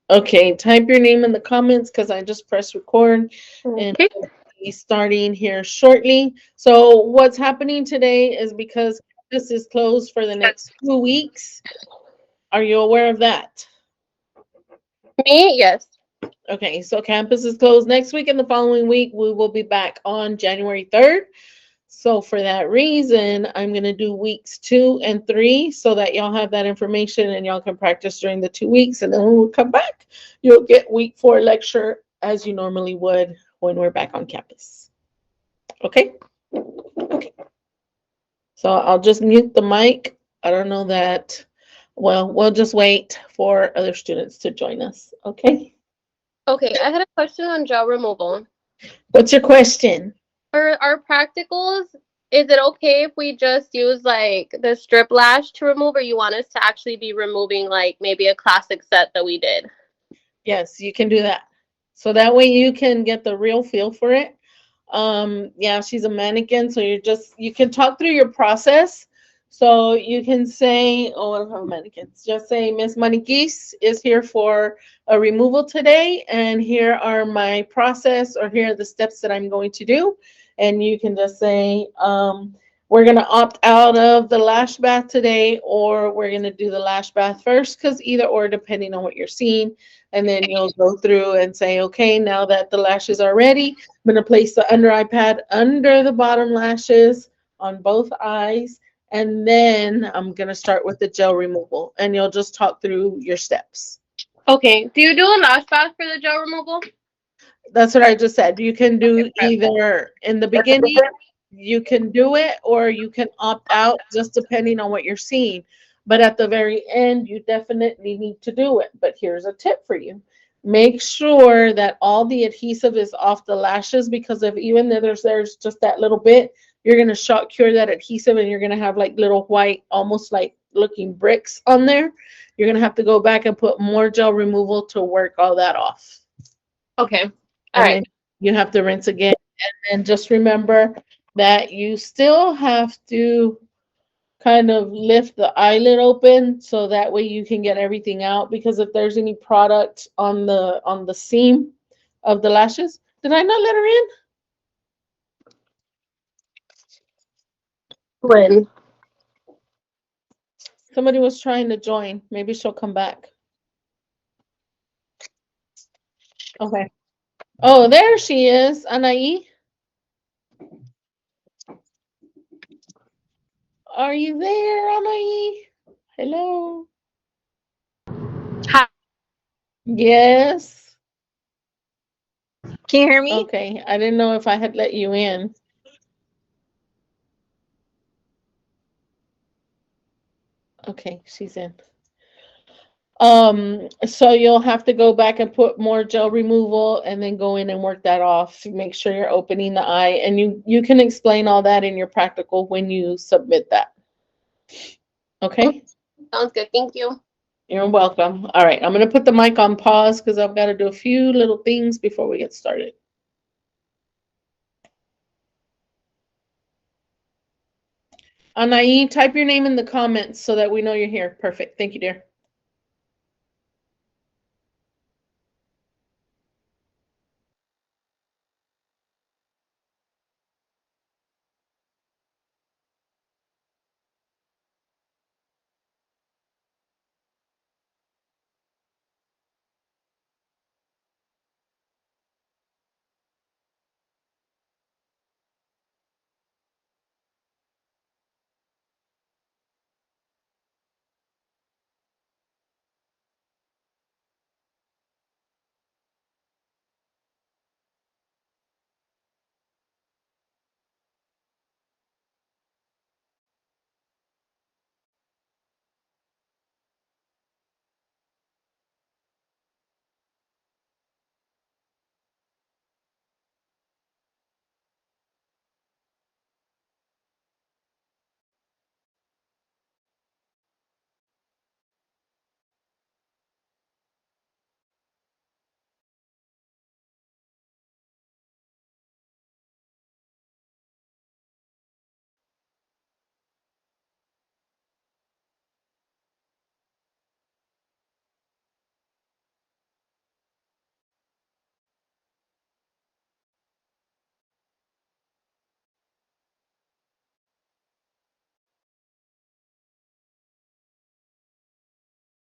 Okay, type your name in the comments because I just pressed record and Okay. we'll be starting here shortly. So, what's happening today is because campus is closed for the next 2 weeks. Are you aware of that? Me? Yes. Okay, so campus is closed next week, and the following week we will be back on January 3rd. So, for that reason, I'm going to do weeks 2 and 3 so that y'all have that information and y'all can practice during the 2 weeks. And then when we come back, you'll get week 4 lecture as you normally would when we're back on campus. Okay? Okay. So, I'll just mute the mic. I don't know that. Well, we'll just wait for other students to join us. Okay? Okay, I had a question on gel removal. What's your question? For our practicals, is it okay if we just use like the strip lash to remove, or you want us to actually be removing like maybe a classic set that we did? Yes, you can do that. So that way you can get the real feel for it. Yeah, she's a mannequin, so you can talk through your process. So you can say, oh, I don't have mannequins. Just say Miss Maniquis is here for a removal today, and here are my process, or here are the steps that I'm going to do. And you can just say, we're gonna opt out of the lash bath today, or we're gonna do the lash bath first, because either or, depending on what you're seeing. And then you'll go through and say, okay, now that the lashes are ready, I'm going to place the under eye pad under the bottom lashes on both eyes. And then I'm going to start with the gel removal. And you'll just talk through your steps. Okay. Do you do a lash bath for the gel removal? That's what I just said. You can Okay, do perfect. either in the beginning, you can do it, or you can opt out, just depending on what you're seeing. But at the very end, you definitely need to do it. But here's a tip for you. Make sure that all the adhesive is off the lashes, because if even though there's just that little bit, you're gonna shock cure that adhesive and you're gonna have like little white, almost like looking bricks on there. You're gonna have to go back and put more gel removal to work all that off. Okay. All And right. then you have to rinse again. And just remember that you still have to kind of lift the eyelid open so that way you can get everything out, because if there's any product on the seam of the lashes. Did I not let her in? Lynn. Somebody was trying to join. Maybe she'll come back. Okay. Oh, there she is, Anai. Are you there, Anai? Hello. Hi, Yes. can you hear me? Okay. I didn't know if I had let you in. Okay, she's in. So you'll have to go back and put more gel removal and then go in and work that off to make sure you're opening the eye. And you can explain all that in your practical when you submit that. Okay, Okay? sounds good. Thank you. You're welcome. All right, I'm gonna put the mic on pause because I've got to do a few little things before we get started. Anai, type your name in the comments so that we know you're here. Perfect. Thank you, dear.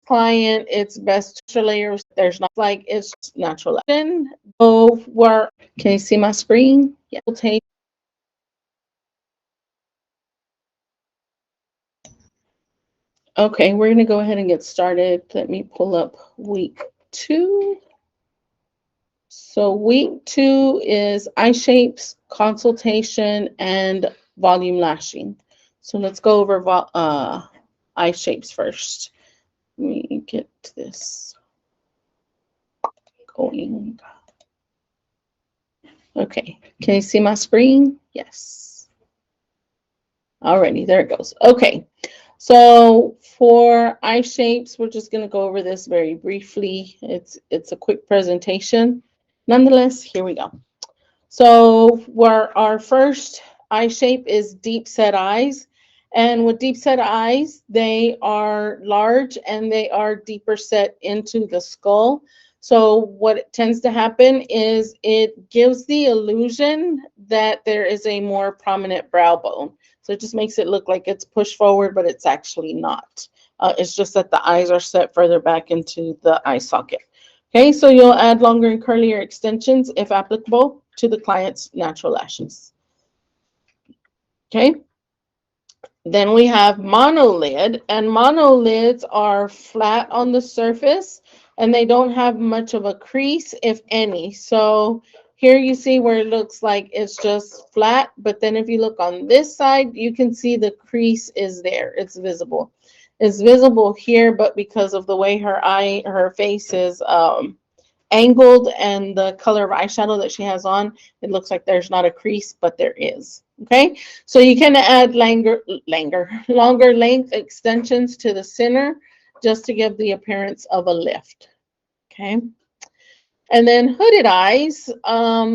client, it's best to layer. There's not like it's natural. Then go where, can you see my screen? Yeah. We'll take. Okay, we're gonna go ahead and get started. Let me pull up week 2. So week 2 is eye shapes, consultation, and volume lashing. So let's go over eye shapes first. Let me get this going. Okay, can you see my screen? Yes. Alrighty, there it goes. Okay, so for eye shapes, we're just going to go over this very briefly. It's a quick presentation. Nonetheless, here we go. So where our first eye shape is deep set eyes. And with deep set eyes, they are large and they are deeper set into the skull. So what tends to happen is it gives the illusion that there is a more prominent brow bone. So it just makes it look like it's pushed forward, but it's actually not. It's just that the eyes are set further back into the eye socket. Okay, so you'll add longer and curlier extensions, if applicable, to the client's natural lashes. Okay. Then we have monolid, and monolids are flat on the surface and they don't have much of a crease, if any. So here you see where it looks like it's just flat, but then if you look on this side, you can see the crease is there. It's visible. It's visible here, but because of the way her face is angled and the color of eyeshadow that she has on, it looks like there's not a crease, but there is. Okay, so you can add longer length extensions to the center just to give the appearance of a lift. Okay, and then hooded eyes,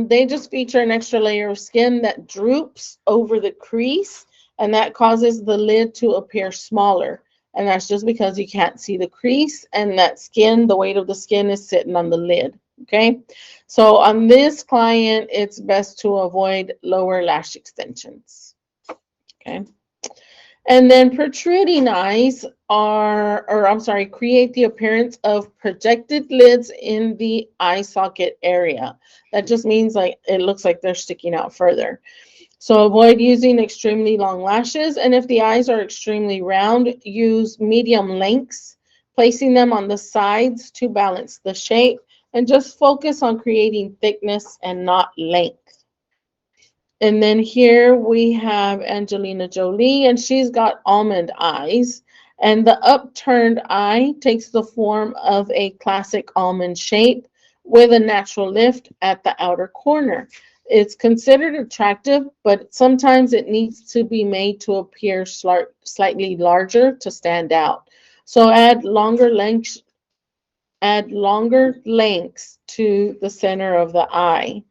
they just feature an extra layer of skin that droops over the crease, and that causes the lid to appear smaller. And that's just because you can't see the crease, and that skin, the weight of the skin is sitting on the lid. Okay, so on this client, it's best to avoid lower lash extensions. Okay, and then protruding eyes create the appearance of projected lids in the eye socket area. That just means like it looks like they're sticking out further. So avoid using extremely long lashes, and if the eyes are extremely round, use medium lengths, placing them on the sides to balance the shape, and just focus on creating thickness and not length. And then here we have Angelina Jolie, and she's got almond eyes, and the upturned eye takes the form of a classic almond shape with a natural lift at the outer corner. It's considered attractive, but sometimes it needs to be made to appear slightly larger to stand out. So add longer lengths to the center of the eye.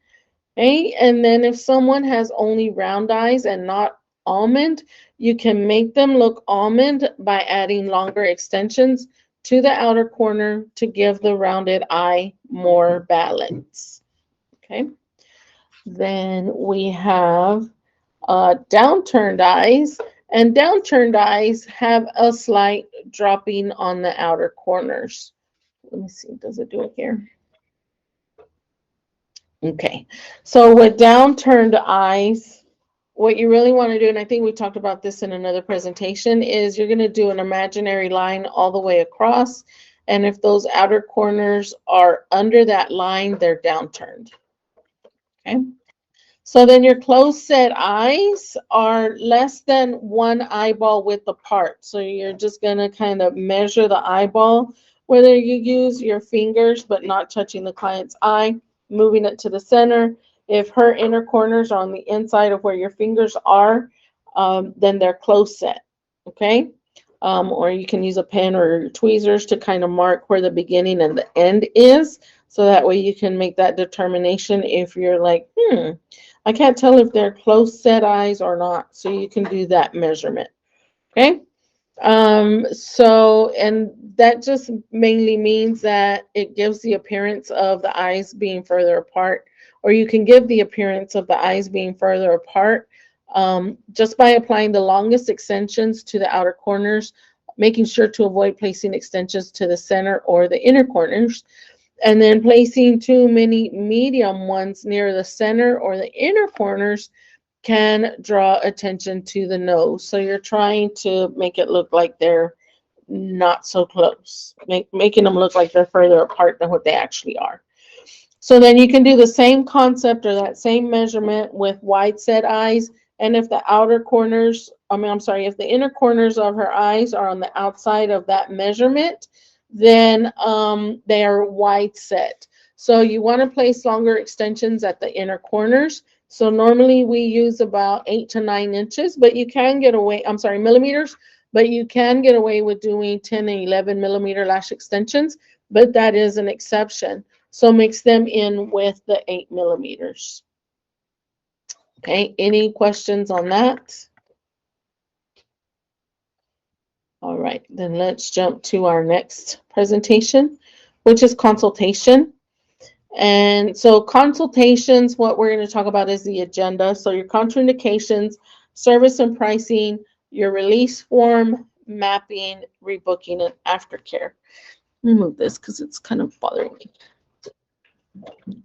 Okay, and then if someone has only round eyes and not almond, you can make them look almond by adding longer extensions to the outer corner to give the rounded eye more balance. Okay. Then we have downturned eyes, and downturned eyes have a slight dropping on the outer corners. Let me see, does it do it here? Okay, so with downturned eyes, what you really want to do, and I think we talked about this in another presentation, is you're going to do an imaginary line all the way across, and if those outer corners are under that line, they're downturned. Okay. So then your closed set eyes are less than one eyeball width apart. So you're just going to kind of measure the eyeball, whether you use your fingers but not touching the client's eye, moving it to the center. If her inner corners are on the inside of where your fingers are, then they're close set. Okay. Or you can use a pen or tweezers to kind of mark where the beginning and the end is. So that way you can make that determination if you're like, I can't tell if they're close set eyes or not. So you can do that measurement. Okay. So, and that just mainly means that it gives the appearance of the eyes being further apart, or you can give the appearance of the eyes being further apart just by applying the longest extensions to the outer corners. making sure to avoid placing extensions to the center or the inner corners. And then placing too many medium ones near the center or the inner corners can draw attention to the nose. So you're trying to make it look like they're not so close, making them look like they're further apart than what they actually are. So then you can do the same concept or that same measurement with wide set eyes. And if the outer corners, if the inner corners of her eyes are on the outside of that measurement, then they are wide set. So you want to place longer extensions at the inner corners. So normally we use about 8 to 9 inches, but you can get away, millimeters, but you can get away with doing 10 and 11 millimeter lash extensions, but that is an exception. So mix them in with the 8 millimeters. Okay, any questions on that? All right, then let's jump to our next presentation, which is consultation. And so consultations, what we're going to talk about is the agenda. So your contraindications, service and pricing, your release form, mapping, rebooking, and aftercare. Let me move this because it's kind of bothering me.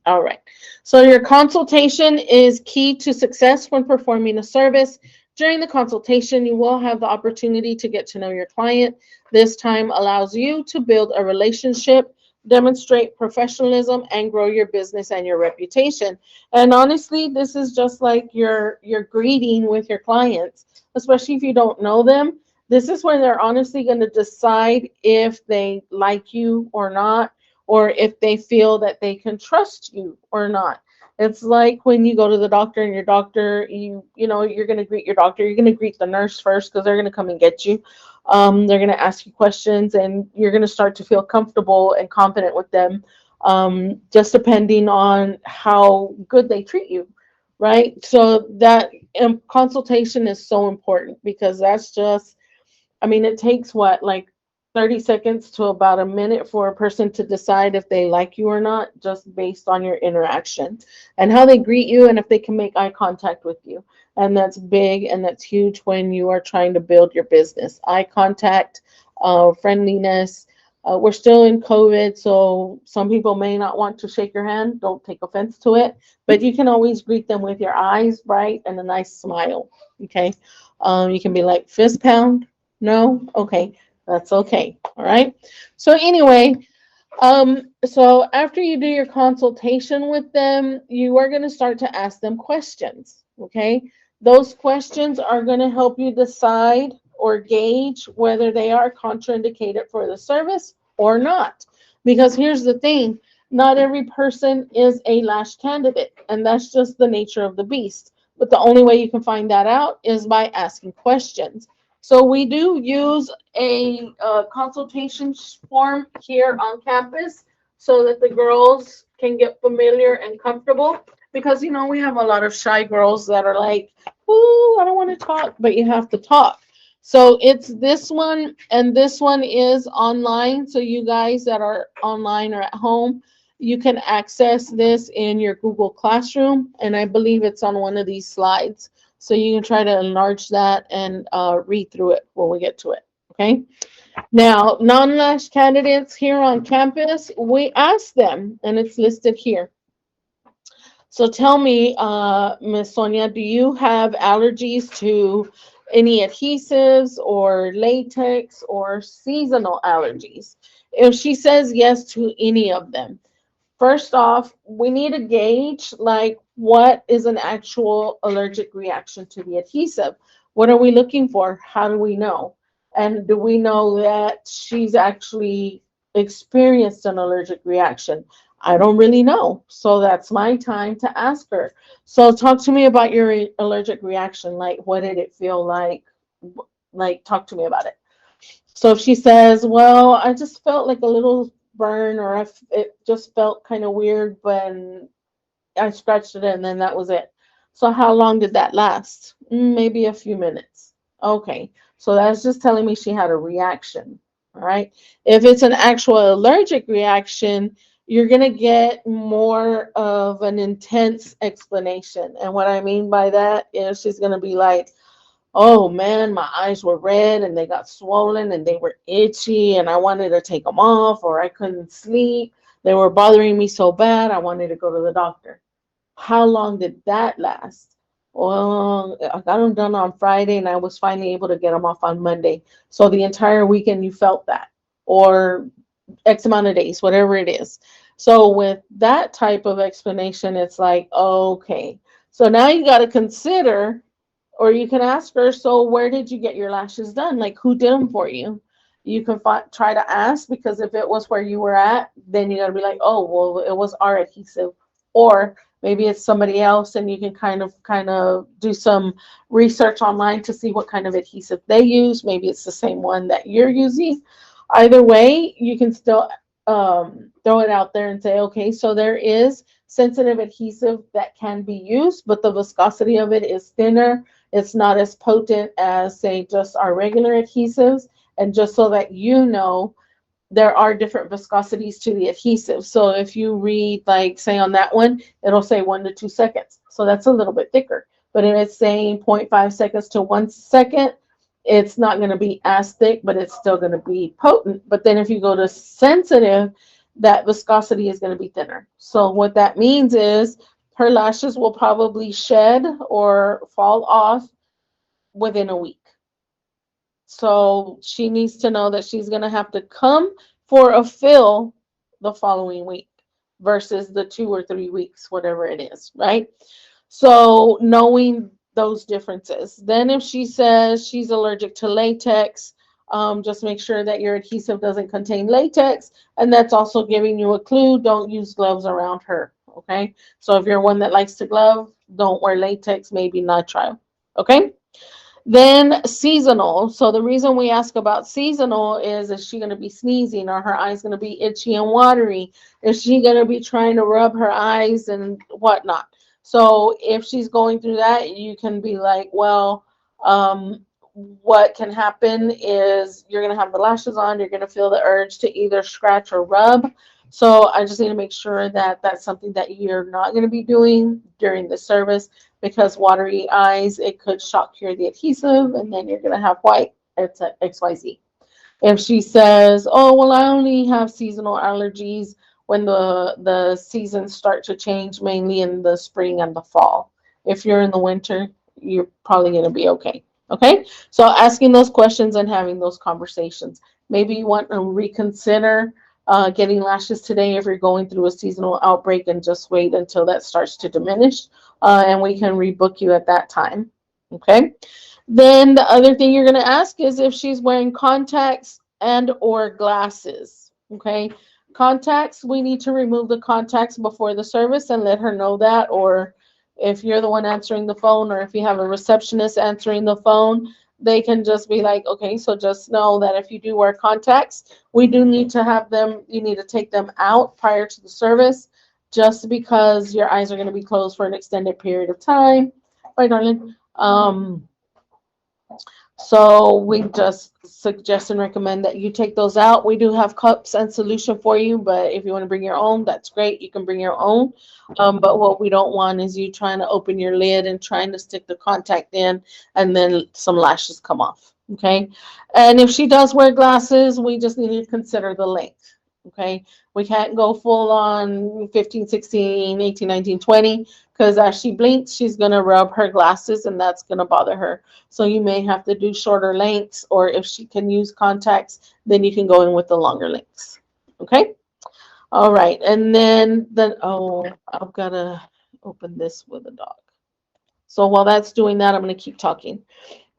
All right. So your consultation is key to success when performing a service. During the consultation, you will have the opportunity to get to know your client. This time allows you to build a relationship, demonstrate professionalism, and grow your business and your reputation. And honestly, this is just like your greeting with your clients, especially if you don't know them. This is when they're honestly going to decide if they like you or not, or if they feel that they can trust you or not. It's like when you go to the doctor and your doctor, you're going to greet your doctor. You're going to greet the nurse first because they're going to come and get you. They're going to ask you questions, and you're going to start to feel comfortable and confident with them, just depending on how good they treat you, right? So that consultation is so important because that's just, it takes like 30 seconds to about a minute for a person to decide if they like you or not, just based on your interaction and how they greet you and if they can make eye contact with you. And that's big and that's huge when you are trying to build your business. Eye contact, friendliness. We're still in COVID, so some people may not want to shake your hand. Don't take offense to it, but you can always greet them with your eyes bright and a nice smile, okay? You can be like, fist pound? No? Okay. That's okay. All right. So anyway, so after you do your consultation with them, you are going to start to ask them questions. Okay. Those questions are going to help you decide or gauge whether they are contraindicated for the service or not. Because here's the thing, not every person is a lash candidate, and that's just the nature of the beast. But the only way you can find that out is by asking questions. So we do use a consultation form here on campus so that the girls can get familiar and comfortable, because, we have a lot of shy girls that are like, ooh, I don't want to talk, but you have to talk. So it's this one, and this one is online. So you guys that are online or at home, you can access this in your Google Classroom, and I believe it's on one of these slides. So you can try to enlarge that and read through it when we get to it, okay? Now, non-lash candidates here on campus, we ask them, and it's listed here. So tell me, Ms. Sonia, do you have allergies to any adhesives or latex or seasonal allergies? If she says yes to any of them, first off, we need to gauge like what is an actual allergic reaction to the adhesive. What are we looking for? How do we know? And do we know that she's actually experienced an allergic reaction? I don't really know. So that's my time to ask her. So talk to me about your allergic reaction. Like, what did it feel like? Like, talk to me about it. So if she says, well, I just felt like a little burn, or it just felt kind of weird when I scratched it and then that was it. So how long did that last? Maybe a few minutes. Okay, so that's just telling me she had a reaction. All right. If it's an actual allergic reaction, you're going to get more of an intense explanation. And what I mean by that is she's going to be like, oh man, my eyes were red and they got swollen and they were itchy and I wanted to take them off, or I couldn't sleep. They were bothering me so bad, I wanted to go to the doctor. How long did that last? Well, I got them done on Friday and I was finally able to get them off on Monday. So the entire weekend you felt that, or X amount of days, whatever it is. So with that type of explanation, it's like, okay. So now you got to consider, or you can ask her, so where did you get your lashes done? Like, who did them for you? You can try to ask, because if it was where you were at, then you got to be like, oh, well, it was our adhesive. Or maybe it's somebody else, and you can kind of do some research online to see what kind of adhesive they use. Maybe it's the same one that you're using. Either way, you can still throw it out there and say, okay, so there is sensitive adhesive that can be used, but the viscosity of it is thinner. It's not as potent as, say, just our regular adhesives. And just so that you know, there are different viscosities to the adhesive. So if you read, like, say on that one, it'll say 1 to 2 seconds. So that's a little bit thicker. But if it's saying 0.5 seconds to 1 second, it's not going to be as thick, but it's still going to be potent. But then if you go to sensitive, that viscosity is going to be thinner. So what that means is her lashes will probably shed or fall off within a week. So she needs to know that she's going to have to come for a fill the following week versus the 2 or 3 weeks, whatever it is, right? So knowing those differences. Then if she says she's allergic to latex, just make sure that your adhesive doesn't contain latex. And that's also giving you a clue. Don't use gloves around her, okay? So if you're one that likes to glove, don't wear latex, maybe nitrile, okay? Then seasonal. So the reason we ask about seasonal is she going to be sneezing? Are her eyes going to be itchy and watery? Is she going to be trying to rub her eyes and whatnot? So if she's going through that, you can be like, well, what can happen is you're going to have the lashes on. You're going to feel the urge to either scratch or rub. So I just need to make sure that that's something that you're not going to be doing during the service, because watery eyes, it could shock cure the adhesive, and then you're going to have white. It's a XYZ. If she says, oh, well, I only have seasonal allergies when the seasons start to change, mainly in the spring and the fall. If you're in the winter, you're probably going to be okay. Okay, so asking those questions and having those conversations. Maybe you want to reconsider getting lashes today if you're going through a seasonal outbreak, and just wait until that starts to diminish, and we can rebook you at that time. Okay. Then the other thing you're going to ask is if she's wearing contacts and or glasses. Okay. Contacts, we need to remove the contacts before the service and let her know that. Or if you're the one answering the phone, or if you have a receptionist answering the phone, they can just be like, okay, so just know that if you do wear contacts, we do need to have them, you need to take them out prior to the service, just because your eyes are going to be closed for an extended period of time. Right, darling? So we just suggest and recommend that you take those out. We do have cups and solution for you, but if you want to bring your own, that's great. You can bring your own. But what we don't want is you trying to open your lid and trying to stick the contact in, and then some lashes come off. Okay. And if she does wear glasses, we just need to consider the length. Okay. We can't go full on 15, 16, 18, 19, 20, because as she blinks, she's going to rub her glasses and that's going to bother her. So you may have to do shorter lengths, or if she can use contacts, then you can go in with the longer lengths. Okay. All right. And then oh, I've got to open this with a dog. So while that's doing that, I'm going to keep talking.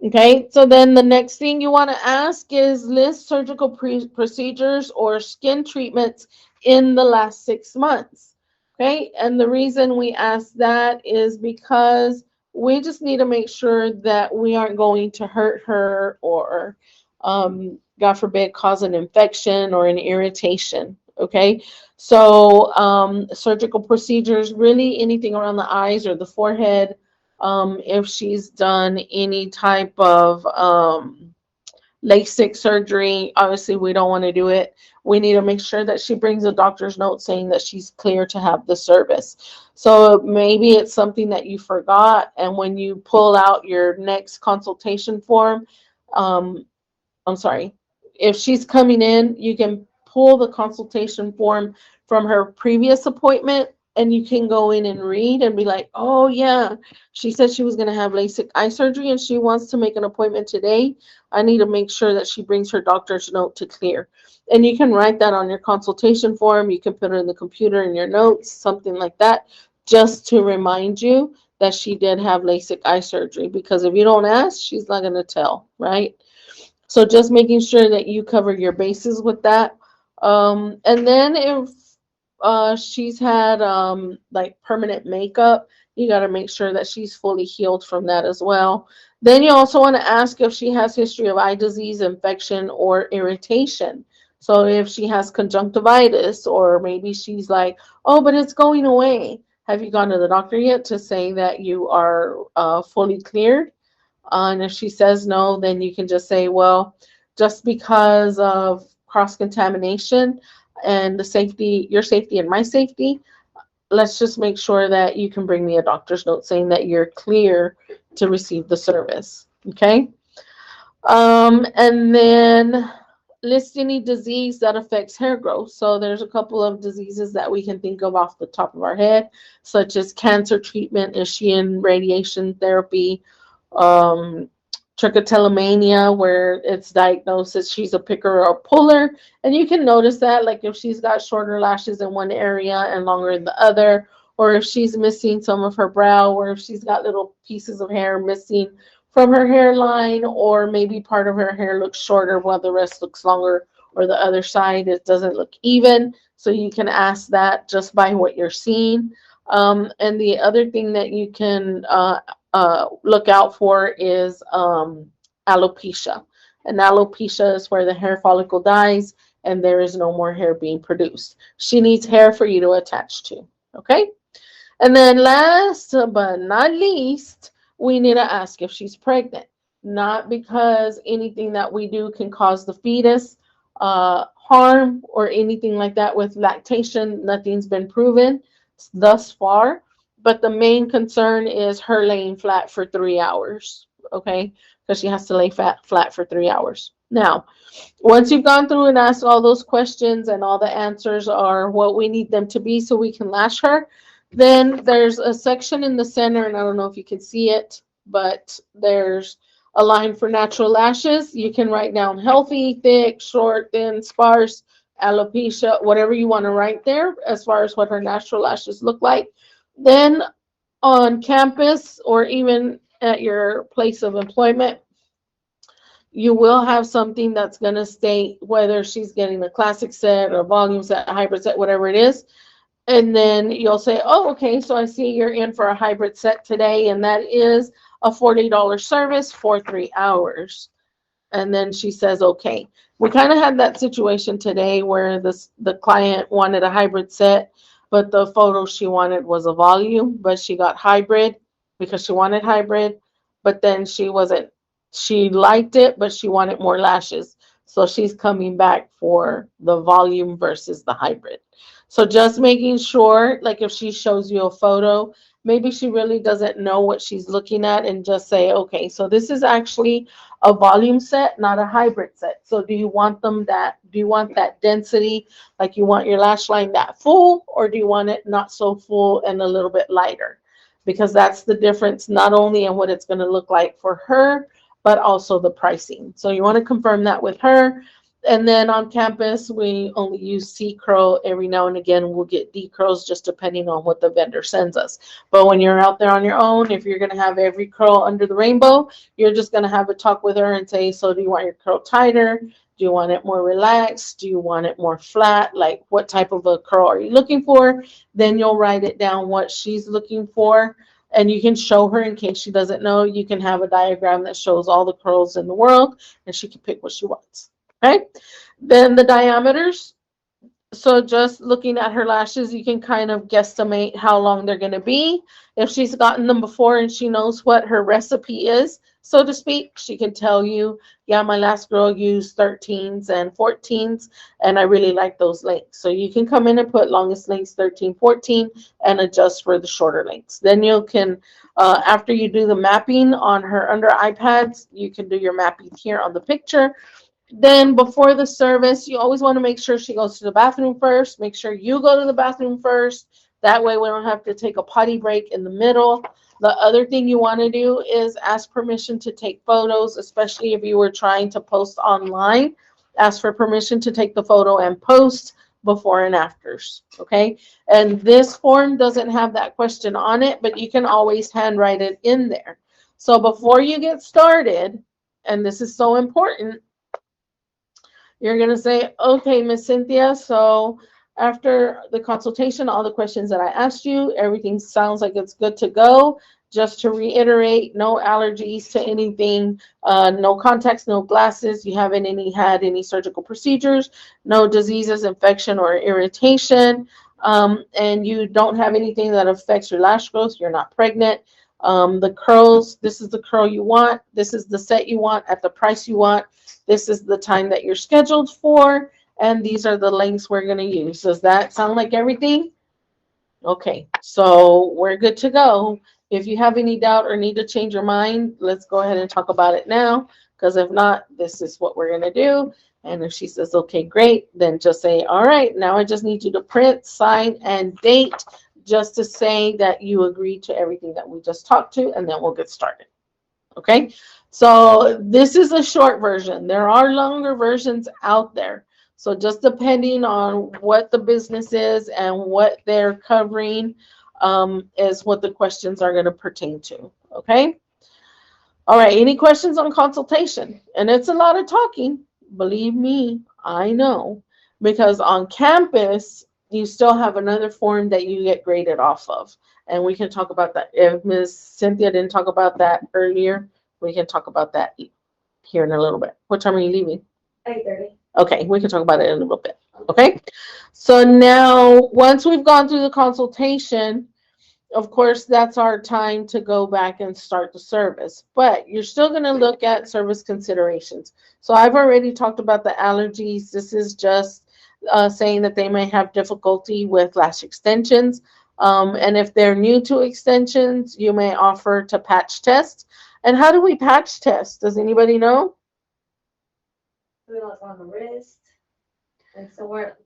Okay, so then the next thing you want to ask is list surgical procedures or skin treatments in the last 6 months. Okay, and the reason we ask that is because we just need to make sure that we aren't going to hurt her, or God forbid, cause an infection or an irritation. Okay, so surgical procedures, really anything around the eyes or the forehead. If she's done any type of LASIK surgery, obviously we don't want to do it. We need to make sure that she brings a doctor's note saying that she's clear to have the service. So maybe it's something that you forgot, and when you pull out your next consultation form, I'm sorry, if she's coming in, you can pull the consultation form from her previous appointment, and you can go in and read and be like, oh yeah, she said she was going to have LASIK eye surgery and she wants to make an appointment today. I need to make sure that she brings her doctor's note to clear. And you can write that on your consultation form. You can put it in the computer in your notes, something like that, just to remind you that she did have LASIK eye surgery. Because if you don't ask, she's not going to tell, right? So just making sure that you cover your bases with that. And then if she's had like permanent makeup, you got to make sure that she's fully healed from that as well. Then you also want to ask if she has history of eye disease, infection, or irritation. So if she has conjunctivitis, or maybe she's like, oh, but it's going away. Have you gone to the doctor yet to say that you are fully cleared? And if she says no, then you can just say, well, just because of cross-contamination and the safety, your safety and my safety, let's just make sure that you can bring me a doctor's note saying that you're clear to receive the service. Okay. And then list any disease that affects hair growth. So there's a couple of diseases that we can think of off the top of our head, such as cancer treatment. Is she in radiation therapy? Trichotillomania, where it's diagnosed as she's a picker or a puller. And you can notice that, like if she's got shorter lashes in one area and longer in the other, or if she's missing some of her brow, or if she's got little pieces of hair missing from her hairline, or maybe part of her hair looks shorter while the rest looks longer, or the other side, it doesn't look even. So you can ask that just by what you're seeing. And the other thing that you can look out for is alopecia. And alopecia is where the hair follicle dies and there is no more hair being produced. She needs hair for you to attach to. Okay. And then last but not least, we need to ask if she's pregnant. Not because anything that we do can cause the fetus harm or anything like that with lactation. Nothing's been proven thus far. But the main concern is her laying flat for 3 hours, okay? Because she has to lay flat for 3 hours. Now, once you've gone through and asked all those questions and all the answers are what we need them to be so we can lash her, then there's a section in the center, and I don't know if you can see it, but there's a line for natural lashes. You can write down healthy, thick, short, thin, sparse, alopecia, whatever you want to write there as far as what her natural lashes look like. Then on campus or even at your place of employment, you will have something that's going to state whether she's getting a classic set or volume set, hybrid set, whatever it is. And then you'll say, oh, okay, so I see you're in for a hybrid set today, and that is a $40 service for 3 hours. And then she says, okay. We kind of had that situation today where the client wanted a hybrid set, but the photo she wanted was a volume, but she got hybrid because she wanted hybrid, but then she liked it, but she wanted more lashes. So she's coming back for the volume versus the hybrid. So just making sure, like if she shows you a photo, maybe she really doesn't know what she's looking at, and just say, okay, so this is actually a volume set, not a hybrid set. So do you want that density, like you want your lash line that full, or do you want it not so full and a little bit lighter? Because that's the difference, not only in what it's going to look like for her, but also the pricing. So you want to confirm that with her. And then on campus, we only use C curl. Every now and again, we'll get D curls, just depending on what the vendor sends us. But when you're out there on your own, if you're going to have every curl under the rainbow, you're just going to have a talk with her and say, so do you want your curl tighter? Do you want it more relaxed? Do you want it more flat? Like, what type of a curl are you looking for? Then you'll write it down what she's looking for. And you can show her in case she doesn't know. You can have a diagram that shows all the curls in the world, and she can pick what she wants. Okay, then the diameters. So just looking at her lashes, you can kind of guesstimate how long they're going to be. If she's gotten them before and she knows what her recipe is, so to speak. She can tell you, yeah, my last girl used 13s and 14s, and I really like those lengths. So you can come in and put longest lengths 13, 14, and adjust for the shorter lengths. Then you can, after you do the mapping on her under iPads, you can do your mapping here on the picture. Then before the service, you always want to make sure she goes to the bathroom first. Make sure you go to the bathroom first. That way we don't have to take a potty break in the middle. The other thing you want to do is ask permission to take photos, especially if you were trying to post online. Ask for permission to take the photo and post before and afters, okay? And this form doesn't have that question on it, but you can always handwrite it in there. So before you get started, and this is so important, you're going to say, okay, Miss Cynthia, so after the consultation, all the questions that I asked you, everything sounds like it's good to go. Just to reiterate, no allergies to anything, no contacts, no glasses. You haven't had any surgical procedures, no diseases, infection, or irritation, and you don't have anything that affects your lash growth. You're not pregnant. The curls, this is the curl you want. This is the set you want at the price you want. This is the time that you're scheduled for, and these are the lengths we're going to use. Does that sound like everything? Okay, so we're good to go. If you have any doubt or need to change your mind, let's go ahead and talk about it now, because if not, this is what we're going to do. And if she says, okay, great, then just say, all right, now I just need you to print, sign, and date, just to say that you agree to everything that we just talked to, and then we'll get started. Okay, so this is a short version. There are longer versions out there. So just depending on what the business is and what they're covering is what the questions are going to pertain to. Okay. All right. Any questions on consultation? And it's a lot of talking. Believe me, I know. Because on campus, you still have another form that you get graded off of. And we can talk about that. If Ms. Cynthia didn't talk about that earlier, we can talk about that here in a little bit. What time are you leaving? 8:30. Okay, we can talk about it in a little bit. Okay, so now once we've gone through the consultation, of course, that's our time to go back and start the service. But you're still going to look at service considerations. So I've already talked about the allergies. This is just saying that they may have difficulty with lash extensions. And if they're new to extensions, you may offer to patch test. And how do we patch test? Does anybody know? We like on the wrist and somewhere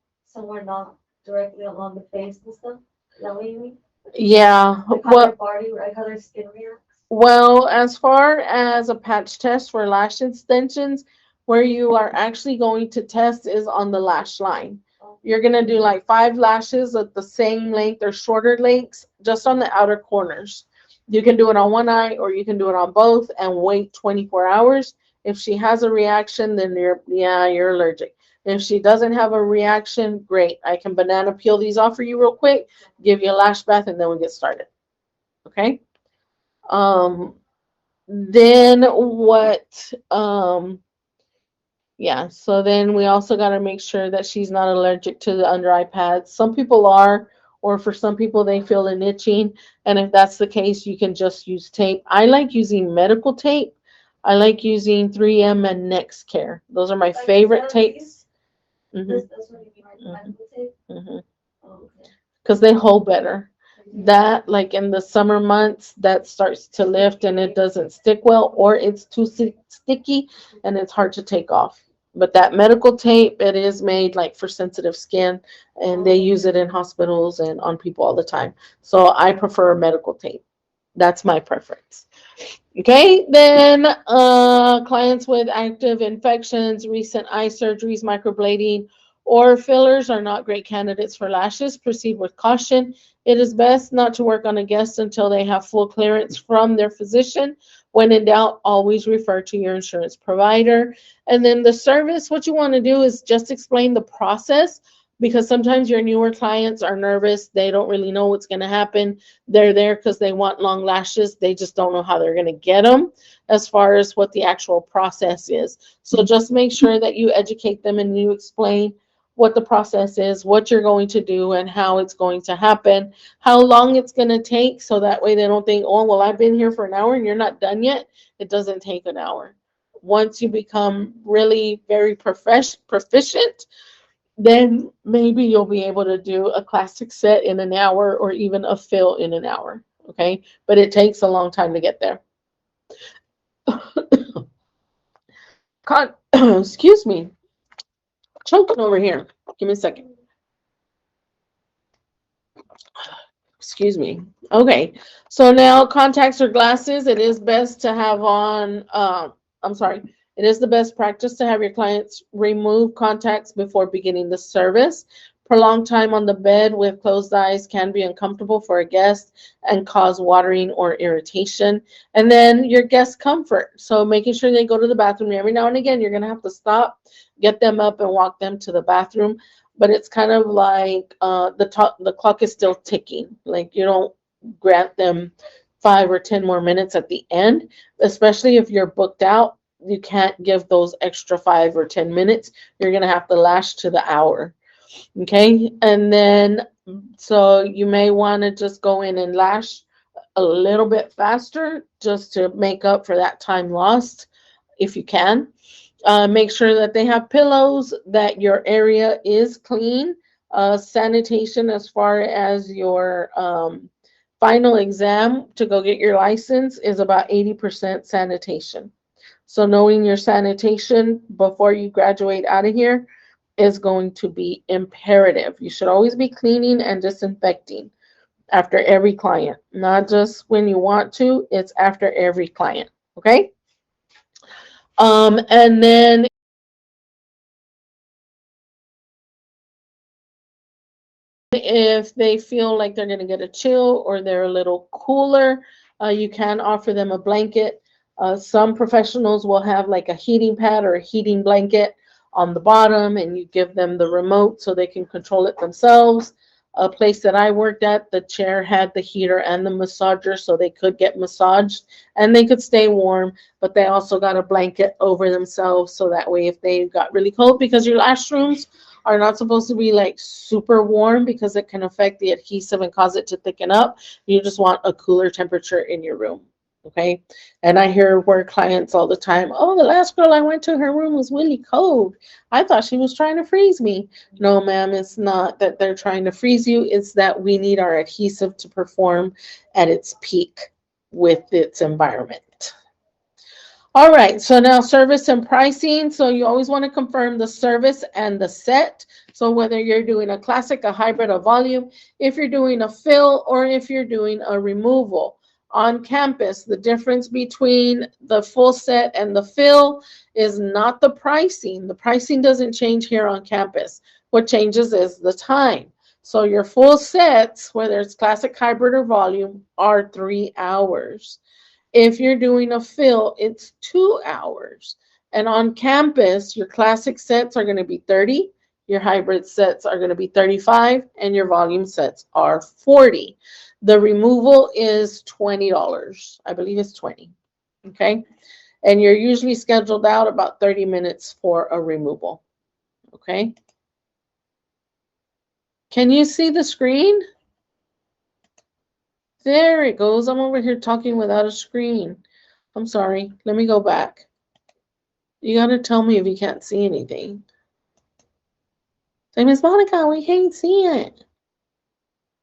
not directly along the face and stuff. Is that what you mean? Yeah. Like how Well, their body, like how their skin reacts. Well, as far as a patch test for lash extensions, where you are actually going to test is on the lash line. You're going to do like 5 lashes at the same length or shorter lengths, just on the outer corners. You can do it on one eye or you can do it on both and wait 24 hours. If she has a reaction, then you're allergic. If she doesn't have a reaction, great. I can banana peel these off for you real quick, give you a lash bath, and then we get started. Okay? Then what, yeah, so then we also got to make sure that she's not allergic to the under eye pads. Some people are, or for some people they feel an itching, and if that's the case, you can just use tape. I like using medical tape. I like using 3M and NextCare. Those are my Like favorite tapes. That's what you mean, like medical tape? Mhm. Oh, okay. Because they hold better. That, like in the summer months, that starts to lift and it doesn't stick well, or it's too sticky and it's hard to take off. But that medical tape, it is made like for sensitive skin, and they use it in hospitals and on people all the time. So I prefer medical tape. That's my preference. Okay, then clients with active infections, recent eye surgeries, microblading, or fillers are not great candidates for lashes. Proceed with caution. It is best not to work on a guest until they have full clearance from their physician. When in doubt, always refer to your insurance provider. And then the service, what you want to do is just explain the process, because sometimes your newer clients are nervous. They don't really know what's going to happen. They're there because they want long lashes. They just don't know how they're going to get them as far as what the actual process is. So just make sure that you educate them and you explain what the process is, what you're going to do, and how it's going to happen, how long it's going to take, so that way they don't think, oh, well, I've been here for an hour and you're not done yet. It doesn't take an hour. Once you become really very proficient, then maybe you'll be able to do a classic set in an hour or even a fill in an hour. Okay, but it takes a long time to get there. Excuse me, choking over here. Give me a second. Excuse me. Okay, so now contacts or glasses, it is best to have on, it is the best practice to have your clients remove contacts before beginning the service. Prolonged time on the bed with closed eyes can be uncomfortable for a guest and cause watering or irritation. And then your guest comfort. So making sure they go to the bathroom every now and again, you're going to have to stop, get them up and walk them to the bathroom. But it's kind of like the clock is still ticking. Like you don't grant them 5 or 10 more minutes at the end, especially if you're booked out. You can't give those extra 5 or 10 minutes. You're going to have to lash to the hour. Okay. And then, so you may want to just go in and lash a little bit faster just to make up for that time lost if you can. Make sure that they have pillows, that your area is clean. Sanitation as far as your final exam to go get your license is about 80% sanitation. So knowing your sanitation before you graduate out of here is going to be imperative. You should always be cleaning and disinfecting after every client, not just when you want to, it's after every client. Okay. And then if they feel like they're going to get a chill or they're a little cooler, you can offer them a blanket. Some professionals will have like a heating pad or a heating blanket on the bottom, and you give them the remote so they can control it themselves. A place that I worked at, the chair had the heater and the massager, so they could get massaged and they could stay warm, but they also got a blanket over themselves, so that way if they got really cold, because your lash rooms are not supposed to be like super warm because it can affect the adhesive and cause it to thicken up. You just want a cooler temperature in your room. Okay. And I hear where clients all the time, oh, the last girl I went to, her room was really cold. I thought she was trying to freeze me. No, ma'am, it's not that they're trying to freeze you. It's that we need our adhesive to perform at its peak with its environment. All right, so now service and pricing. So you always want to confirm the service and the set. So whether you're doing a classic, a hybrid, a volume, if you're doing a fill, or if you're doing a removal. On campus, the difference between the full set and the fill is not the pricing. The pricing doesn't change here on campus. What changes is the time. So your full sets, whether it's classic, hybrid, or volume, are 3 hours. If you're doing a fill, it's 2 hours. And on campus, your classic sets are going to be 30, your hybrid sets are going to be 35, and your volume sets are 40. The removal is $20. I believe it's 20. Okay. And you're usually scheduled out about 30 minutes for a removal. Okay. Can you see the screen? There it goes. I'm over here talking without a screen. I'm sorry. Let me go back. You got to tell me if you can't see anything. Say, Miss Monica, we can't see it.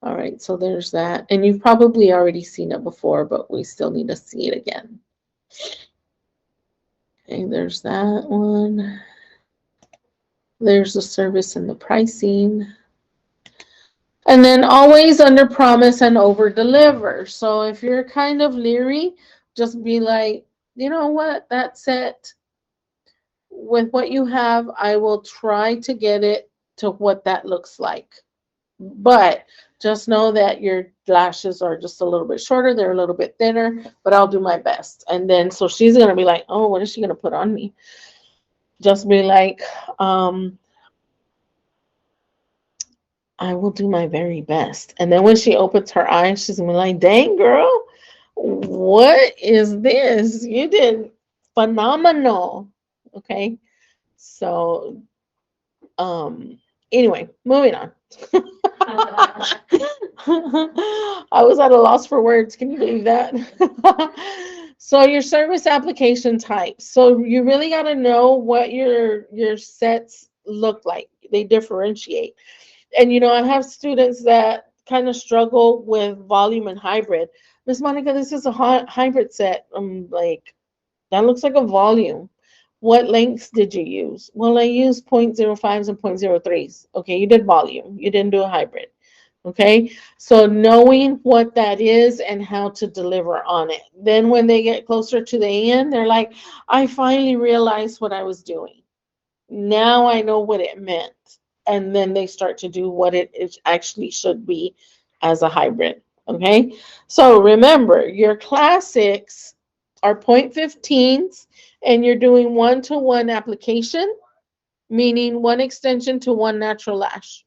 All right, so there's that. And you've probably already seen it before, but we still need to see it again. Okay, there's that one. There's the service and the pricing. And then always under promise and over deliver. So if you're kind of leery, just be like, you know what, that set, with what you have, I will try to get it to what that looks like. But just know that your lashes are just a little bit shorter. They're a little bit thinner, but I'll do my best. And then, so she's going to be like, oh, what is she going to put on me? Just be like, I will do my very best. And then when she opens her eyes, she's going to be like, dang, girl, what is this? You did phenomenal. Okay. So, Anyway, moving on. I was at a loss for words. Can you believe that? So your service application type. So you really got to know what your sets look like. They differentiate. And I have students that kind of struggle with volume and hybrid. Miss Monica, this is a hybrid set. I'm like, that looks like a volume. What lengths did you use? Well, I used 0.05s and 0.03s. Okay, you did volume. You didn't do a hybrid. Okay, so knowing what that is and how to deliver on it. Then when they get closer to the end, they're like, I finally realized what I was doing. Now I know what it meant. And then they start to do what it actually should be as a hybrid. Okay, so remember, your classics are 0.15s, and you're doing 1-to-1 application, meaning one extension to one natural lash.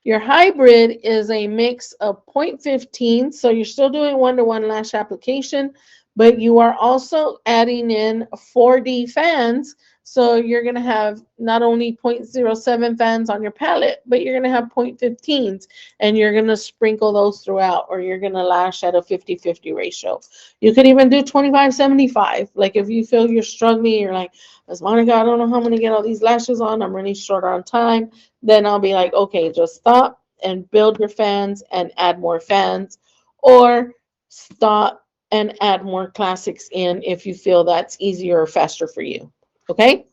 Your hybrid is a mix of 0.15, so you're still doing 1-to-1 lash application, but you are also adding in 4D fans. So you're going to have not only 0.07 fans on your palette, but you're going to have 0.15s, and you're going to sprinkle those throughout, or you're going to lash at a 50-50 ratio. You could even do 25-75. Like if you feel you're struggling, you're like, Ms. Monica, I don't know how I'm going to get all these lashes on. I'm really short on time. Then I'll be like, okay, just stop and build your fans and add more fans, or stop and add more classics in if you feel that's easier or faster for you. Okay,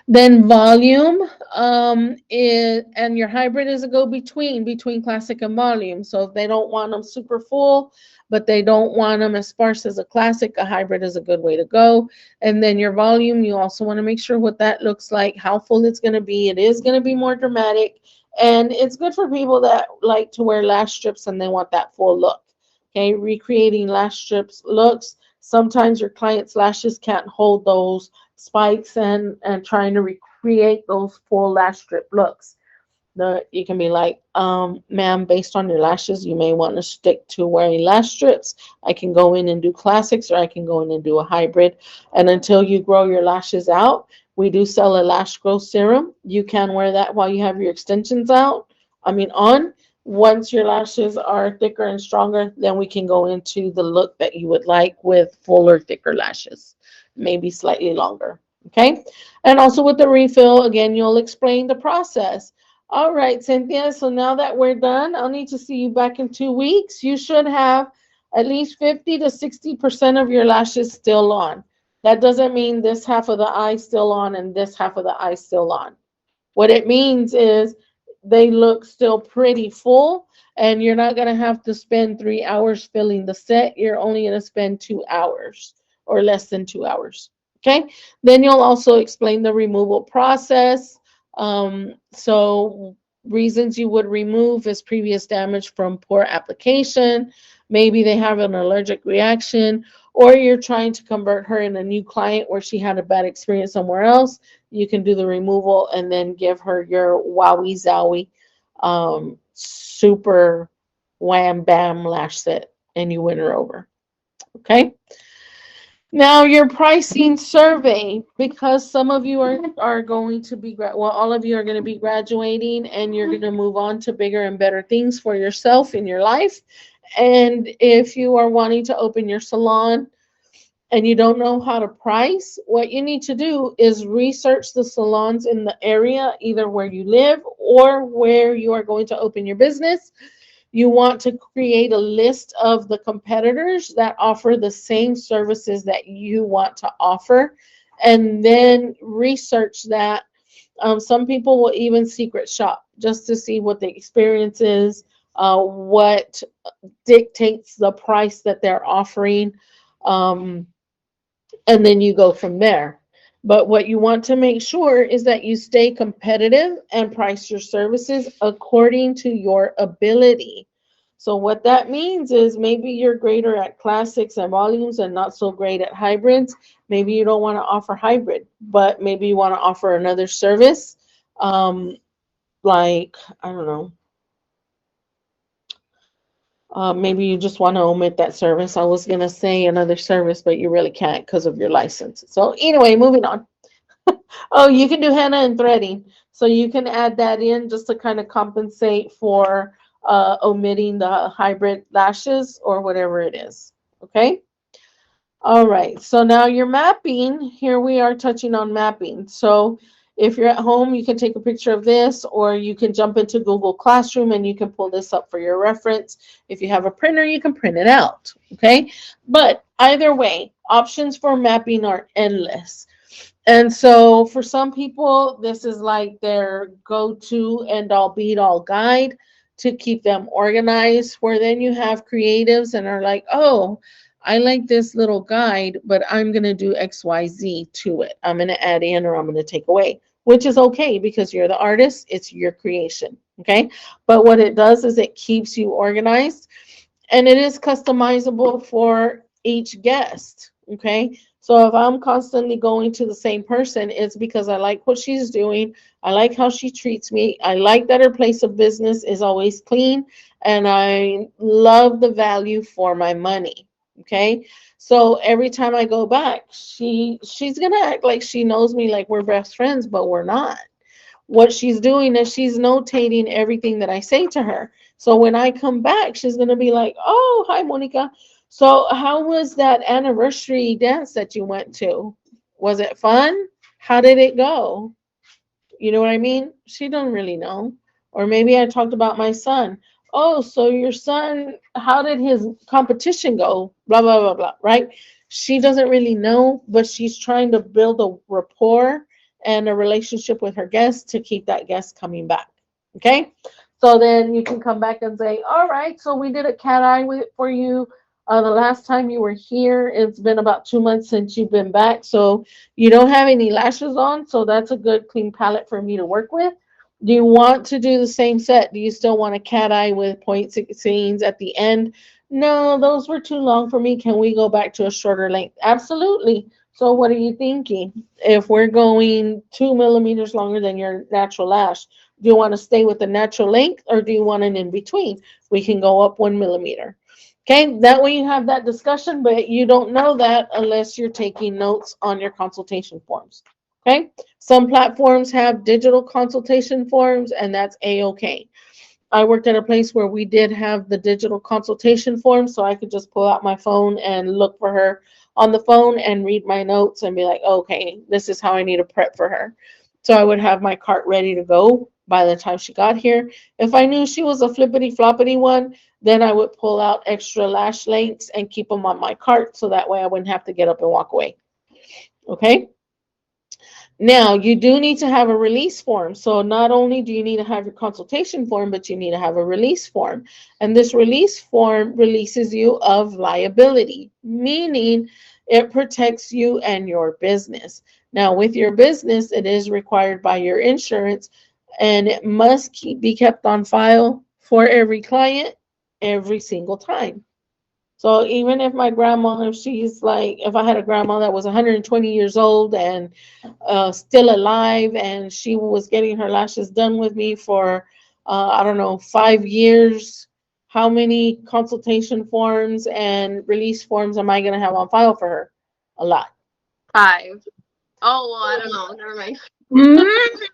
then volume is, and your hybrid is a go between classic and volume. So if they don't want them super full, but they don't want them as sparse as a classic, a hybrid is a good way to go. And then your volume, you also want to make sure what that looks like, how full it's going to be. It is going to be more dramatic, and it's good for people that like to wear lash strips and they want that full look. Okay, recreating lash strips looks. Sometimes your client's lashes can't hold those spikes and trying to recreate those full lash strip looks. You can be like, ma'am, based on your lashes, you may want to stick to wearing lash strips. I can go in and do classics, or I can go in and do a hybrid. And until you grow your lashes out, we do sell a lash growth serum. You can wear that while you have your extensions on. Once your lashes are thicker and stronger, then we can go into the look that you would like with fuller, thicker lashes, maybe slightly longer. Okay. And also with the refill, again, you'll explain the process. All right, Cynthia. So now that we're done, I'll need to see you back in 2 weeks. You should have at least 50 to 60% of your lashes still on. That doesn't mean this half of the eye still on and this half of the eye still on. What it means is they look still pretty full, and you're not going to have to spend 3 hours filling the set. You're only going to spend 2 hours or less than 2 hours. Okay. Then you'll also explain the removal process. So reasons you would remove is previous damage from poor application. Maybe they have an allergic reaction, or you're trying to convert her in a new client where she had a bad experience somewhere else. You can do the removal and then give her your wowie zowie super wham bam lash set, and you win her over. Okay. Now your pricing survey, because some of you are going to be, all of you are going to be graduating, and you're going to move on to bigger and better things for yourself in your life. And if you are wanting to open your salon and you don't know how to price, what you need to do is research the salons in the area, either where you live or where you are going to open your business. You want to create a list of the competitors that offer the same services that you want to offer, and then research that. Some people will even secret shop just to see what the experience is, what dictates the price that they're offering, and then you go from there. But what you want to make sure is that you stay competitive and price your services according to your ability. So what that means is maybe you're greater at classics and volumes and not so great at hybrids. Maybe you don't want to offer hybrid, but maybe you want to offer another service. Like, I don't know. Maybe you just want to omit that service. I was going to say another service, but you really can't because of your license. So anyway, moving on. Oh, you can do henna and threading. So you can add that in just to kind of compensate for omitting the hybrid lashes or whatever it is. Okay. All right. So now you're mapping. Here we are touching on mapping. So if you're at home, you can take a picture of this, or you can jump into Google Classroom and you can pull this up for your reference. If you have a printer, you can print it out. Okay. But either way, options for mapping are endless. And so for some people, this is like their go-to end all beat all guide to keep them organized, where then you have creatives and are like, oh, I like this little guide, but I'm going to do XYZ to it. I'm going to add in or I'm going to take away, which is okay because you're the artist. It's your creation. Okay. But what it does is it keeps you organized, and it is customizable for each guest. Okay. So if I'm constantly going to the same person, it's because I like what she's doing. I like how she treats me. I like that her place of business is always clean, and I love the value for my money. Okay. So every time I go back, she's gonna act like she knows me, like we're best friends, but we're not. What she's doing is she's notating everything that I say to her. So when I come back, she's going to be like, oh, hi, Monica. So how was that anniversary dance that you went to? Was it fun? How did it go? You know what I mean? She don't really know. Or maybe I talked about my son. Oh, so your son, how did his competition go? Blah, blah, blah, blah, right? She doesn't really know, but she's trying to build a rapport and a relationship with her guest to keep that guest coming back. Okay? So then you can come back and say, all right, so we did a cat eye with for you. The last time you were here, it's been about 2 months since you've been back. So you don't have any lashes on, so that's a good clean palette for me to work with. Do you want to do the same set? Do you still want a cat eye with point scenes at the end? No, those were too long for me. Can we go back to a shorter length? Absolutely. So what are you thinking? If we're going 2 millimeters longer than your natural lash, do you want to stay with the natural length or do you want an in between? We can go up 1 millimeter. Okay, that way you have that discussion, but you don't know that unless you're taking notes on your consultation forms. Okay, some platforms have digital consultation forms, and that's a-okay. I worked at a place where we did have the digital consultation form, so I could just pull out my phone and look for her on the phone and read my notes and be like, okay, this is how I need to prep for her. So I would have my cart ready to go by the time she got here. If I knew she was a flippity floppity one, then I would pull out extra lash lengths and keep them on my cart so that way I wouldn't have to get up and walk away. Okay. Now, you do need to have a release form. So not only do you need to have your consultation form, but you need to have a release form. And this release form releases you of liability, meaning it protects you and your business. Now, with your business, it is required by your insurance, and it must be kept on file for every client every single time. So even if my grandma, if she's like, if I had a grandma that was 120 years old and still alive, and she was getting her lashes done with me for, I don't know, 5 years, how many consultation forms and release forms am I going to have on file for her? A lot. 5. Oh, well, I don't know. Never mind.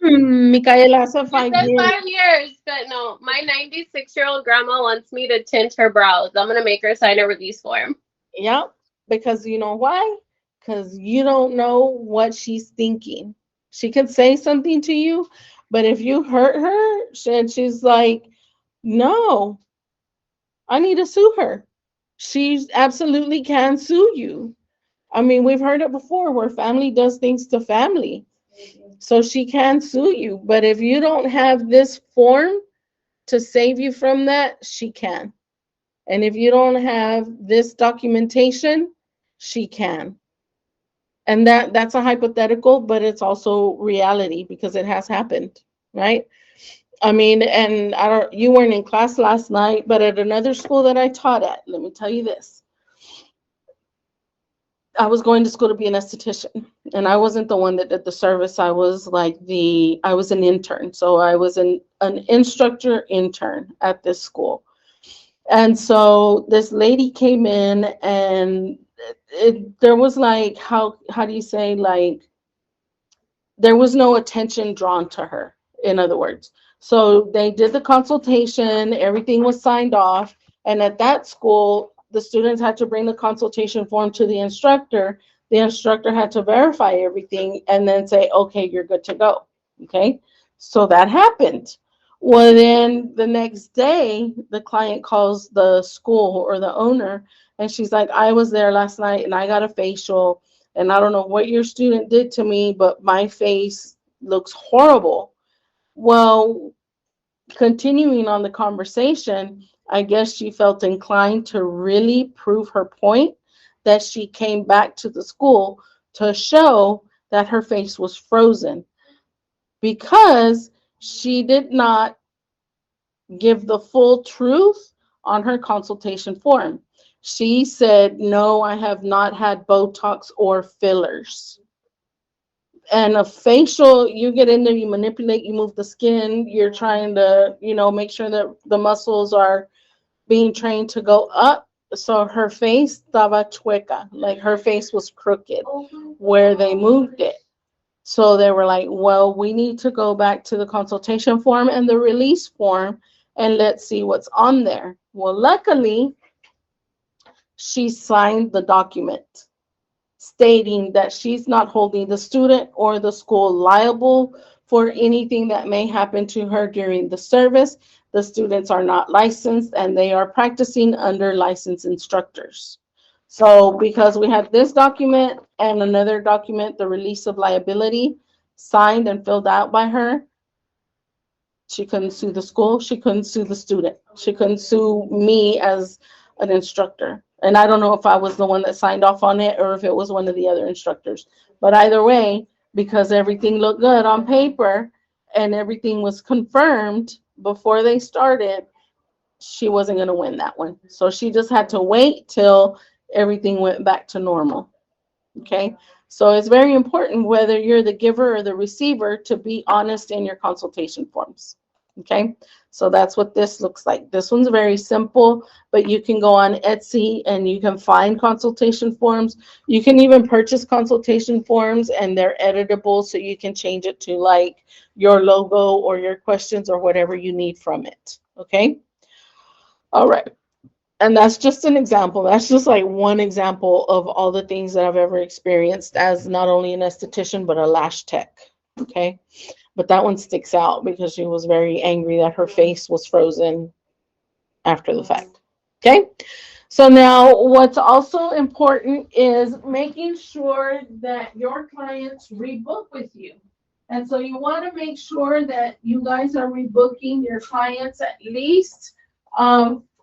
Micaela, said You 5 said years. 5 years, but no. My 96-year-old grandma wants me to tint her brows. I'm gonna make her sign a release form. Yeah, because you know why? Because you don't know what she's thinking. She could say something to you, but if you hurt her, and she's like, no, I need to sue her. She absolutely can sue you. I mean, we've heard it before where family does things to family. So she can sue you. But if you don't have this form to save you from that, she can. And if you don't have this documentation, she can. And that's a hypothetical, but it's also reality because it has happened, right? I mean, and I don't, you weren't in class last night, but at another school that I taught at, let me tell you this. I was going to school to be an esthetician, and I wasn't the one that did the service. I was I was an intern. So I was an instructor intern at this school. And so this lady came in, and there was like, how do you say, like, there was no attention drawn to her, in other words. So they did the consultation, everything was signed off, and at that school, the students had to bring the consultation form to the instructor. The instructor had to verify everything and then say, okay, you're good to go. Okay, so that happened. Well, then the next day, the client calls the school or the owner, and she's like, I was there last night and I got a facial, and I don't know what your student did to me, but my face looks horrible. Well, continuing on the conversation, I guess she felt inclined to really prove her point, that she came back to the school to show that her face was frozen because she did not give the full truth on her consultation form. She said, no, I have not had Botox or fillers. And a facial, you get in there, you manipulate, you move the skin, you're trying to, make sure that the muscles are being trained to go up. So her face estaba chueca, like her face was crooked where they moved it. So they were like, well, we need to go back to the consultation form and the release form and let's see what's on there. Well, luckily, she signed the document stating that she's not holding the student or the school liable for anything that may happen to her during the service. The students are not licensed and they are practicing under licensed instructors. So because we had this document and another document, the release of liability, signed and filled out by her, she couldn't sue the school, she couldn't sue the student, she couldn't sue me as an instructor. And I don't know if I was the one that signed off on it or if it was one of the other instructors. But either way, because everything looked good on paper and everything was confirmed before they started, she wasn't going to win that one. So she just had to wait till everything went back to normal. Okay, so it's very important, whether you're the giver or the receiver, to be honest in your consultation forms. Okay, so that's what this looks like. This one's very simple, but you can go on Etsy and you can find consultation forms. You can even purchase consultation forms and they're editable, so you can change it to like your logo or your questions or whatever you need from it. Okay, all right. And that's just an example. That's just like one example of all the things that I've ever experienced as not only an esthetician, but a lash tech. Okay. But that one sticks out because she was very angry that her face was frozen after the fact. Okay. So now what's also important is making sure that your clients rebook with you. And so you want to make sure that you guys are rebooking your clients at least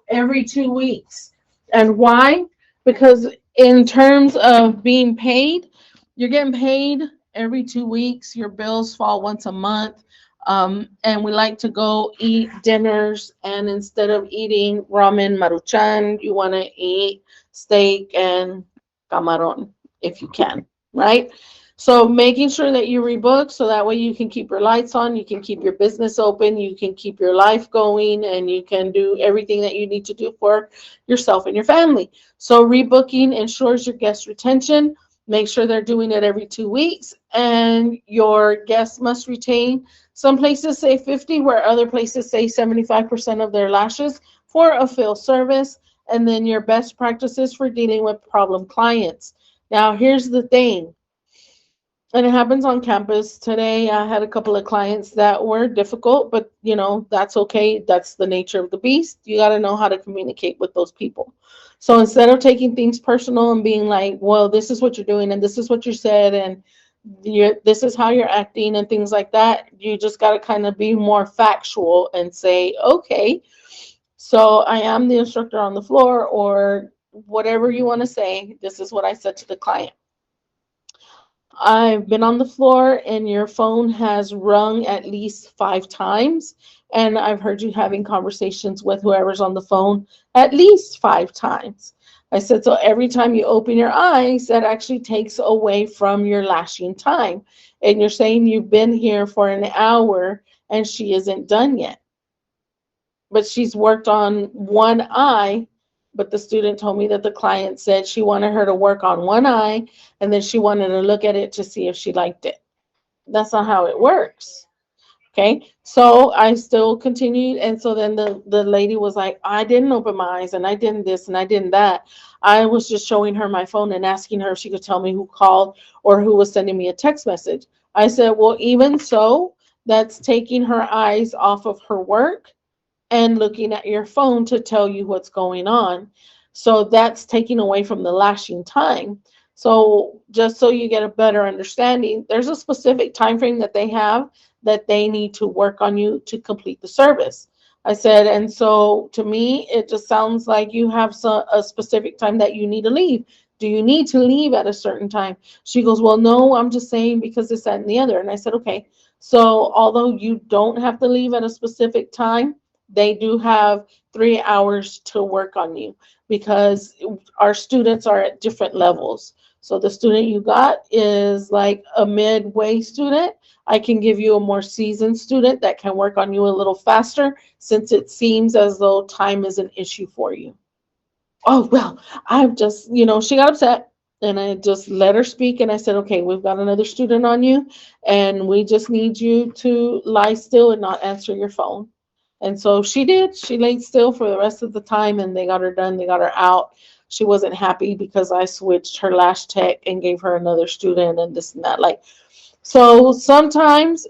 every 2 weeks. And why? Because in terms of being paid, you're getting paid every 2 weeks. Your bills fall once a month. And we like to go eat dinners. And instead of eating ramen maruchan, you want to eat steak and camarón if you can, right? So making sure that you rebook so that way you can keep your lights on, you can keep your business open, you can keep your life going, and you can do everything that you need to do for yourself and your family. So rebooking ensures your guest retention. Make sure they're doing it every 2 weeks, and your guests must retain. Some places say 50, where other places say 75% of their lashes for a fill service. And then your best practices for dealing with problem clients. Now, here's the thing. And it happens on campus. Today, I had a couple of clients that were difficult, but that's okay. That's the nature of the beast. You got to know how to communicate with those people. So instead of taking things personal and being like, well, this is what you're doing and this is what you said and this is how you're acting and things like that, you just got to kind of be more factual and say, okay, so I am the instructor on the floor, or whatever you want to say. This is what I said to the client. I've been on the floor and your phone has rung at least 5 times. And I've heard you having conversations with whoever's on the phone at least 5 times. I said, so every time you open your eyes, that actually takes away from your lashing time. And you're saying you've been here for an hour and she isn't done yet. But she's worked on one eye. But the student told me that the client said she wanted her to work on one eye and then she wanted to look at it to see if she liked it. That's not how it works. Okay, so I still continued, and so then the lady was like, I didn't open my eyes, and I didn't this, and I didn't that. I was just showing her my phone and asking her if she could tell me who called or who was sending me a text message. I said, well, even so, that's taking her eyes off of her work and looking at your phone to tell you what's going on. So that's taking away from the lashing time. So just so you get a better understanding, there's a specific time frame that they have that they need to work on you to complete the service. I said, and so to me, it just sounds like you have a specific time that you need to leave. Do you need to leave at a certain time? She goes, well, no, I'm just saying because this, that, and the other. And I said, okay. So although you don't have to leave at a specific time, they do have 3 hours to work on you because our students are at different levels. So the student you got is like a midway student. I can give you a more seasoned student that can work on you a little faster since it seems as though time is an issue for you. Oh, well, I've just, she got upset and I just let her speak. And I said, okay, we've got another student on you and we just need you to lie still and not answer your phone. And so she did. She laid still for the rest of the time and they got her done. They got her out. She wasn't happy because I switched her lash tech and gave her another student and this and that. So sometimes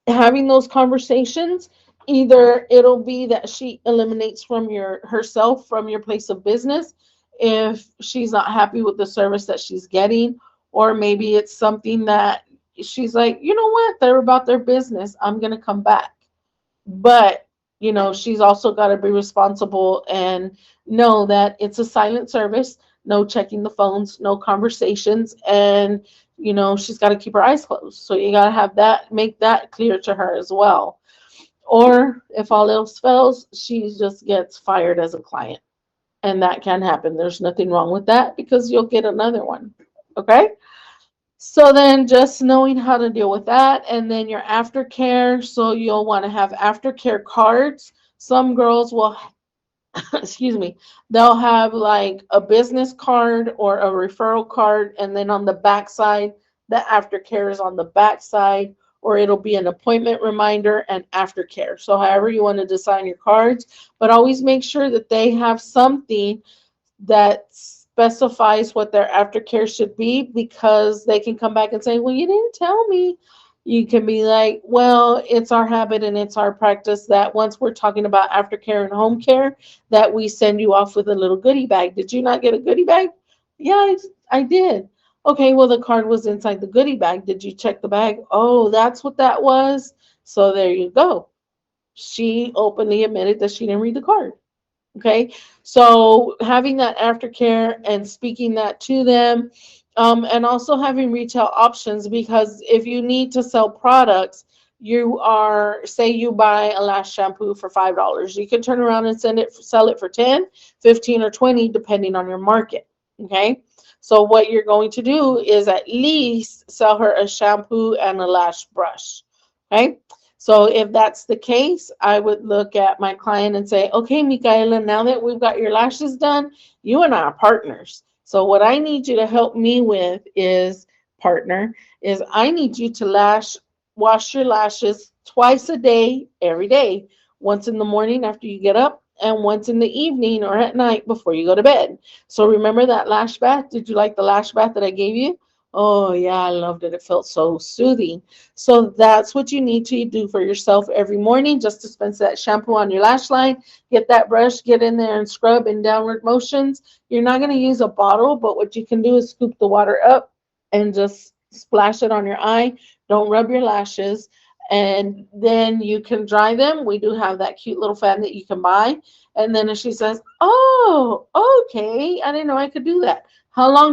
having those conversations, either it'll be that she eliminates from herself from your place of business if she's not happy with the service that she's getting, or maybe it's something that she's like, you know what, they're about their business, I'm going to come back. But she's also got to be responsible and know that it's a silent service, no checking the phones, no conversations, and she's got to keep her eyes closed. So you got to make that clear to her as well. Or if all else fails, she just gets fired as a client. And that can happen. There's nothing wrong with that because you'll get another one. Okay? So then just knowing how to deal with that, and then your aftercare. So you'll want to have aftercare cards. Some girls will, excuse me, they'll have like a business card or a referral card, and then on the back side, the aftercare is on the back side, or it'll be an appointment reminder and aftercare. So however you want to design your cards, but always make sure that they have something that specifies what their aftercare should be, because they can come back and say, well, you didn't tell me. You can be like, well, it's our habit and it's our practice that once we're talking about aftercare and home care, that we send you off with a little goodie bag. Did you not get a goodie bag? Yeah, I did. Okay, well, the card was inside the goodie bag. Did you check the bag? Oh, that's what that was. So there you go. She openly admitted that she didn't read the card. Okay, so having that aftercare and speaking that to them, and also having retail options, because if you need to sell products, say you buy a lash shampoo for $5, you can turn around and sell it for 10, 15, or 20, depending on your market. Okay, so what you're going to do is at least sell her a shampoo and a lash brush. Okay. So if that's the case, I would look at my client and say, okay, Micaela, now that we've got your lashes done, you and I are partners. So what I need you to help me with is I need you to wash your lashes twice a day, every day, once in the morning after you get up and once in the evening or at night before you go to bed. So remember that lash bath? Did you like the lash bath that I gave you? Oh, yeah, I loved it. It felt so soothing. So that's what you need to do for yourself every morning. Just dispense that shampoo on your lash line. Get that brush, get in there and scrub in downward motions. You're not going to use a bottle, but what you can do is scoop the water up and just splash it on your eye. Don't rub your lashes. And then you can dry them. We do have that cute little fan that you can buy. And then if she says, oh, okay, I didn't know I could do that. How long